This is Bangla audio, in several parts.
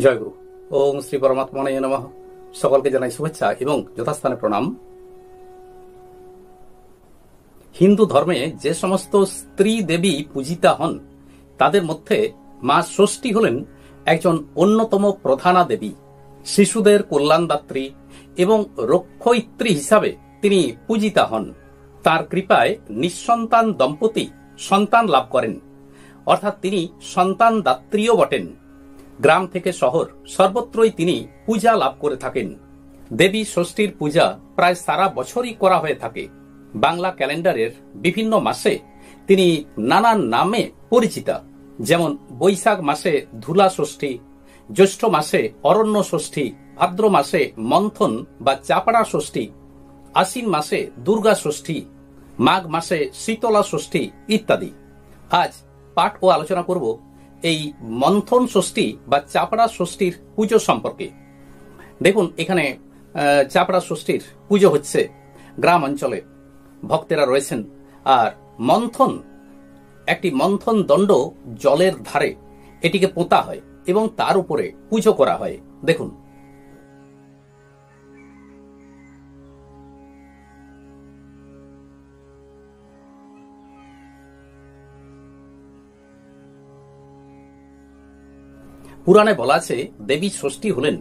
জয়গুরু। ওম শ্রী পরমাত্মনে নমঃ। সকলকে জানাই শুভেচ্ছা এবং যথাস্থানে প্রণাম। হিন্দু ধর্মে যে সমস্ত স্ত্রী দেবী পূজিতা হন তাদের মধ্যে মা ষষ্ঠী হলেন একজন অন্যতম প্রধানা দেবী। শিশুদের কল্যাণদাত্রী এবং রক্ষয়িত্রী হিসাবে তিনি পূজিতা হন। তার কৃপায় নিঃসন্তান দম্পতি সন্তান লাভ করেন, অর্থাৎ তিনি সন্তান দাত্রীও বটেন। গ্রাম থেকে শহর সর্বত্রই তিনি পূজা লাভ করে থাকেন। দেবী ষষ্ঠীর পূজা প্রায় সারা বছরই করা হয়ে থাকে। বাংলা ক্যালেন্ডারের বিভিন্ন মাসে তিনি নানান নামে পরিচিতা, যেমন বৈশাখ মাসে ধুলা ষষ্ঠী, জ্যৈষ্ঠ মাসে অরণ্য ষষ্ঠী, ভাদ্র মাসে মন্থন বা চাপড়া ষষ্ঠী, আশ্বিন মাসে দুর্গা ষষ্ঠী, মাঘ মাসে শীতলা ষষ্ঠী ইত্যাদি। আজ পাঠ ও আলোচনা করব এই মন্থন ষষ্ঠী বা চাপড়া ষষ্ঠীর পুজো সম্পর্কে। দেখুন, এখানে চাপড়া ষষ্ঠীর পুজো হচ্ছে। গ্রাম অঞ্চলে ভক্তেরা রয়েছেন, আর মন্থন, একটি মন্থন দণ্ড জলের ধারে এটিকে পোঁতা হয় এবং তার উপরে পুজো করা হয়। দেখুন, পুরাণে বলা আছে দেবী ষষ্ঠী হলেন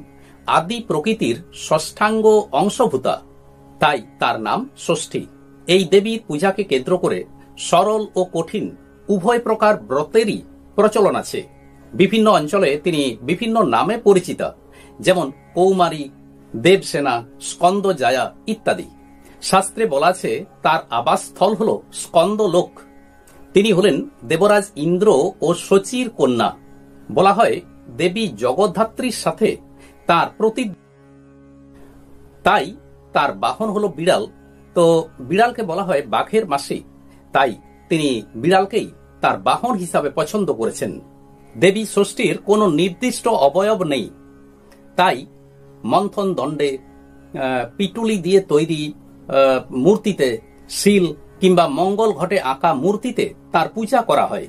আদি প্রকৃতির ষষ্ঠাঙ্গ অংশভূতা, তাই তার নাম ষষ্ঠী। এই দেবীর পূজাকে কেন্দ্র করে সরল ও কঠিন উভয় প্রকার ব্রতেরই প্রচলন আছে। বিভিন্ন অঞ্চলে তিনি বিভিন্ন নামে পরিচিতা, যেমন কৌমারী, দেবসেনা, স্কন্দজায়া ইত্যাদি। শাস্ত্রে বলা আছে তার আবাসস্থল হল স্কন্দলোক। তিনি হলেন দেবরাজ ইন্দ্র ও শচীর কন্যা। বলা হয় দেবী জগদ্ধাত্রীর সাথে তার তাই তার বাহন হলো বিড়াল। তো বিড়ালকে বলা হয় বাঘের মাসি, তাই তিনি বিড়ালকেই তার বাহন হিসাবে পছন্দ করেছেন। দেবী ষষ্ঠীর কোনো নির্দিষ্ট অবয়ব নেই, তাই মন্থন দণ্ডে, পিটুলি দিয়ে তৈরি মূর্তিতে, শিল কিংবা মঙ্গল ঘটে আঁকা মূর্তিতে তার পূজা করা হয়।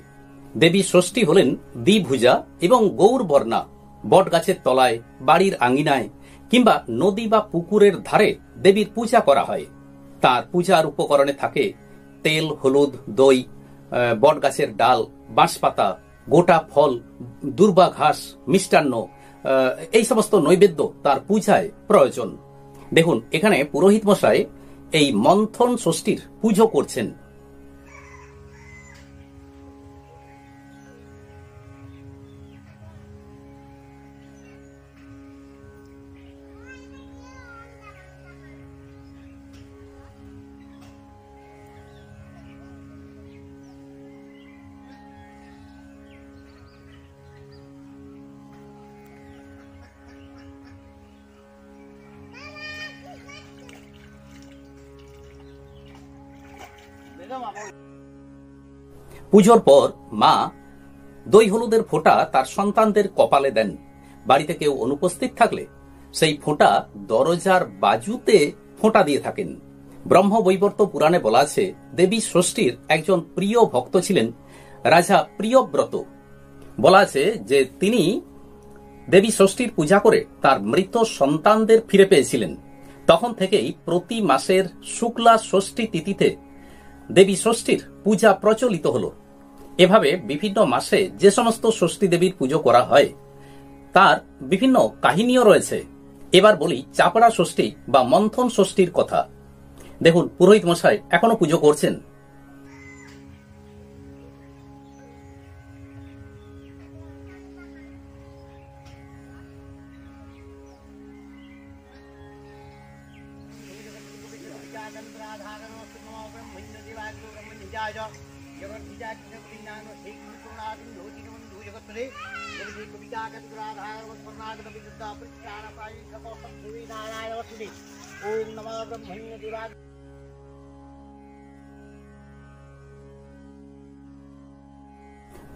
দেবী ষষ্ঠী হলেন দ্বিভুজা এবং গৌরবর্ণা। বট গাছের তলায়, বাড়ির আঙিনায় কিংবা নদী বা পুকুরের ধারে দেবীর পূজা করা হয়। তার পূজার উপকরণে থাকে তেল, হলুদ, দই, বট গাছের ডাল, বাঁশপাতা, গোটা ফল, দুর্বা ঘাস, মিষ্টান্ন, এই সমস্ত নৈবেদ্য তার পূজায় প্রয়োজন। দেখুন, এখানে পুরোহিত মশাই এই মন্থন ষষ্ঠীর পুজো করছেন। পুজোর পর মা দই হলুদের ফোঁটা তার সন্তানদের কপালে দেন। বাড়িতে কেউ অনুপস্থিত থাকলে সেই ফোঁটা দরজার বাজুতে ফোঁটা দিয়ে থাকেন। ব্রহ্মবৈবর্ত পুরাণে বলা আছে দেবী ষষ্ঠীর একজন প্রিয় ভক্ত ছিলেন রাজা প্রিয়ব্রত। বলা আছে যে তিনি দেবী ষষ্ঠীর পূজা করে তার মৃত সন্তানদের ফিরে পেয়েছিলেন। তখন থেকেই প্রতি মাসের শুক্লা ষষ্ঠী তিথিতে দেবী ষষ্ঠীর পূজা প্রচলিত হল। এভাবে বিভিন্ন মাসে যে সমস্ত ষষ্ঠী দেবীর পুজো করা হয় তার বিভিন্ন কাহিনীও রয়েছে। এবার বলি চাপড়া ষষ্ঠী বা মন্থন ষষ্ঠীর কথা। দেখুন, পুরোহিত মশাই এখনো পুজো করছেন।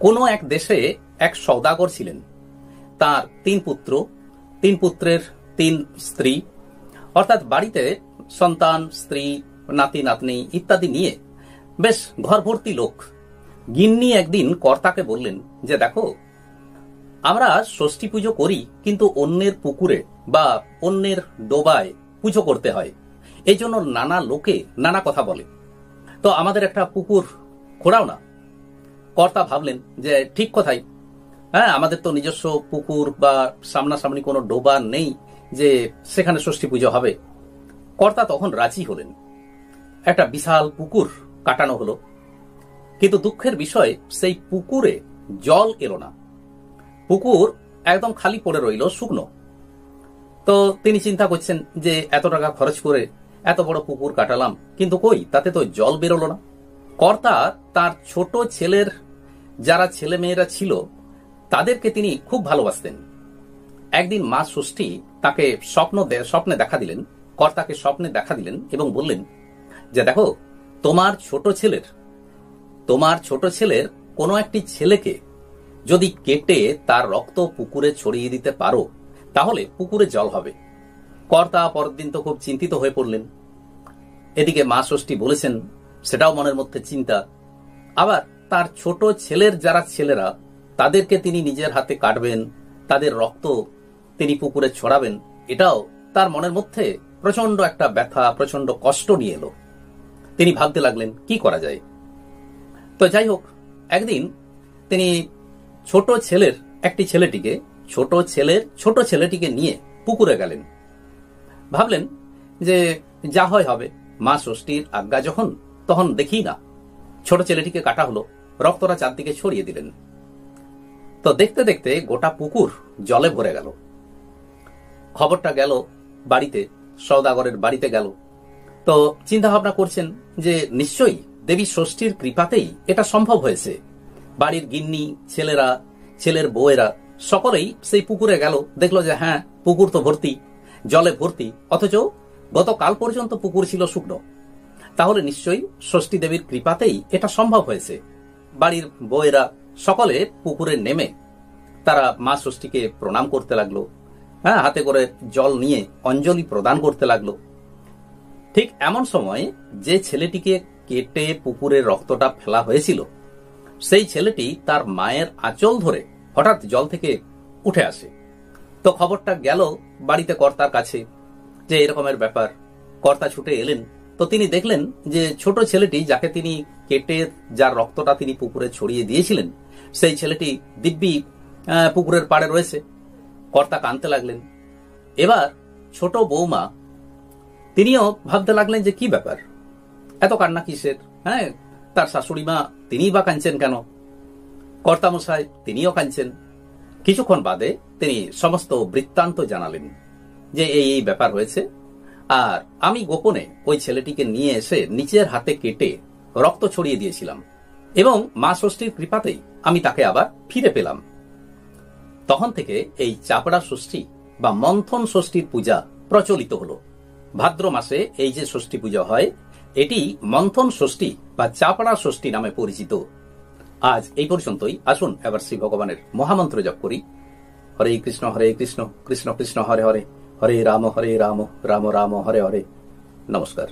কোন এক দেশে এক সওদাগর ছিলেন। তার 3 পুত্র, 3 পুত্রের 3 স্ত্রী, অর্থাৎ বাড়িতে সন্তান, স্ত্রী, নাতি নাতনি ইত্যাদি নিয়ে বেশ ঘর ভর্তি লোক। গিন্নি একদিন কর্তাকে বললেন যে দেখো, আমরা ষষ্ঠী পুজো করি, কিন্তু অন্যের পুকুরে বা অন্যের ডোবায় পুজো করতে হয়। এই জন্য নানা লোকে নানা কথা বলে। তো আমাদের একটা পুকুর খোঁড়াও না। কর্তা ভাবলেন যে ঠিক কথাই, হ্যাঁ, আমাদের তো নিজস্ব পুকুর বা সামনাসামনি কোনো ডোবা নেই যে সেখানে ষষ্ঠী পুজো হবে। কর্তা তখন রাজি হলেন। একটা বিশাল পুকুর কাটানো হলো, কিন্তু দুঃখের বিষয় সেই পুকুরে জল এলো না। পুকুর একদম খালি পড়ে রইল, শুকনো। তো তিনি চিন্তা করছেন যে এত টাকা খরচ করে এত বড় পুকুর কাটালাম, কিন্তু কই, তাতে তো জল বেরোলো না। কর্তা তার ছোট ছেলের যারা ছেলেমেয়েরা ছিল তাদেরকে তিনি খুব ভালোবাসতেন। একদিন মা ষষ্ঠী তাকে স্বপ্নে দেখা দিলেন, কর্তাকে স্বপ্নে দেখা দিলেন এবং বললেন যে দেখো, তোমার ছোট ছেলের কোনো একটি ছেলেকে যদি কেটে তার রক্ত পুকুরে ছড়িয়ে দিতে পারো, তাহলে পুকুরে জল হবে। কর্তা পরের দিন তো খুব চিন্তিত হয়ে পড়লেন। এদিকে মা ষষ্ঠী বলেছেন, সেটাও মনের মধ্যে চিন্তা। আবার তার ছোট ছেলের যারা ছেলেরা, তাদেরকে তিনি নিজের হাতে কাটবেন, তাদের রক্ত তিনি পুকুরে ছড়াবেন, এটাও তার মনের মধ্যে প্রচন্ড একটা ব্যথা, প্রচন্ড কষ্ট নিয়ে এলো। তিনি ভাবতে লাগলেন কি করা যায়। তো যাই হোক, একদিন তিনি ছোট ছেলেটিকে নিয়ে পুকুরে গেলেন। ভাবলেন যে যা হয় হবে, মা ষষ্ঠীর আজ্ঞা যখন, তখন দেখি না। ছোট ছেলেটিকে কাটা হলো, রক্তটা চারদিকে ছড়িয়ে দিলেন। তো দেখতে দেখতে গোটা পুকুর জলে ভরে গেল। খবরটা গেল বাড়িতে, সওদাগরের বাড়িতে গেল। তো চিন্তা ভাবনা করছেন যে নিশ্চয়ই দেবী ষষ্ঠীর কৃপাতেই এটা সম্ভব হয়েছে। বাড়ির গিন্নি, ছেলেরা, ছেলের বউয়েরা সকলেই সেই পুকুরে গেল, দেখলো যে হ্যাঁ, পুকুর তো ভর্তি, জলে ভর্তি, অথচ গতকাল পর্যন্ত পুকুর ছিল শুকনো। তাহলে নিশ্চয়ই ষষ্ঠী দেবীর কৃপাতেই এটা সম্ভব হয়েছে। বাড়ির বউয়েরা সকলে পুকুরে নেমে তারা মা ষষ্ঠীকে প্রণাম করতে লাগলো, হ্যাঁ, হাতে করে জল নিয়ে অঞ্জলি প্রদান করতে লাগলো। ঠিক এমন সময় যে ছেলেটিকে কেটে পুকুরে রক্তটা ফেলা হয়েছিল, সেই ছেলেটি তার মায়ের আঁচল ধরে হঠাৎ জল থেকে উঠে আসে। তো খবরটা গেল বাড়িতে কর্তার কাছে যে এরকমের ব্যাপার। কর্তা ছুটে এলেন। তো তিনি দেখলেন যে ছোট ছেলেটি, যাকে তিনি কেটে যার রক্তটা তিনি পুকুরে ছড়িয়ে দিয়েছিলেন, সেই ছেলেটি দিব্যি পুকুরের পাড়ে রয়েছে। কর্তা কাঁদতে লাগলেন। এবার ছোট বৌমা, তিনিও ভাবতে লাগলেন যে কি ব্যাপার, এত কান্না কিসের। হ্যাঁ, তার শাশুড়ি মা, তিনিই বা কাঁদছেন কেন? কর্তামশাই, তিনিও কাঁদছেন। কিছুক্ষণ বাদে তিনি সমস্ত বৃত্তান্ত জানালেন যে এই ব্যাপার হয়েছে, আর আমি গোপনে ওই ছেলেটিকে নিয়ে এসে নিজের হাতে কেটে রক্ত ছড়িয়ে দিয়েছিলাম, এবং মা ষষ্ঠীর কৃপাতেই আমি তাকে আবার ফিরে পেলাম। তখন থেকে এই চাপড়া ষষ্ঠী বা মন্থন ষষ্ঠীর পূজা প্রচলিত হলো। ভাদ্র মাসে এই যে ষষ্ঠী পূজা হয়, এটি মন্থন ষষ্ঠী বা চাপড়া ষষ্ঠী নামে পরিচিত। আজ এই পর্যন্তই। আসুন এবার শ্রী ভগবানের মহামন্ত্র জপ করি। হরে কৃষ্ণ কৃষ্ণ কৃষ্ণ হরে হরে, হরে রাম রাম রাম হরে হরে। নমস্কার।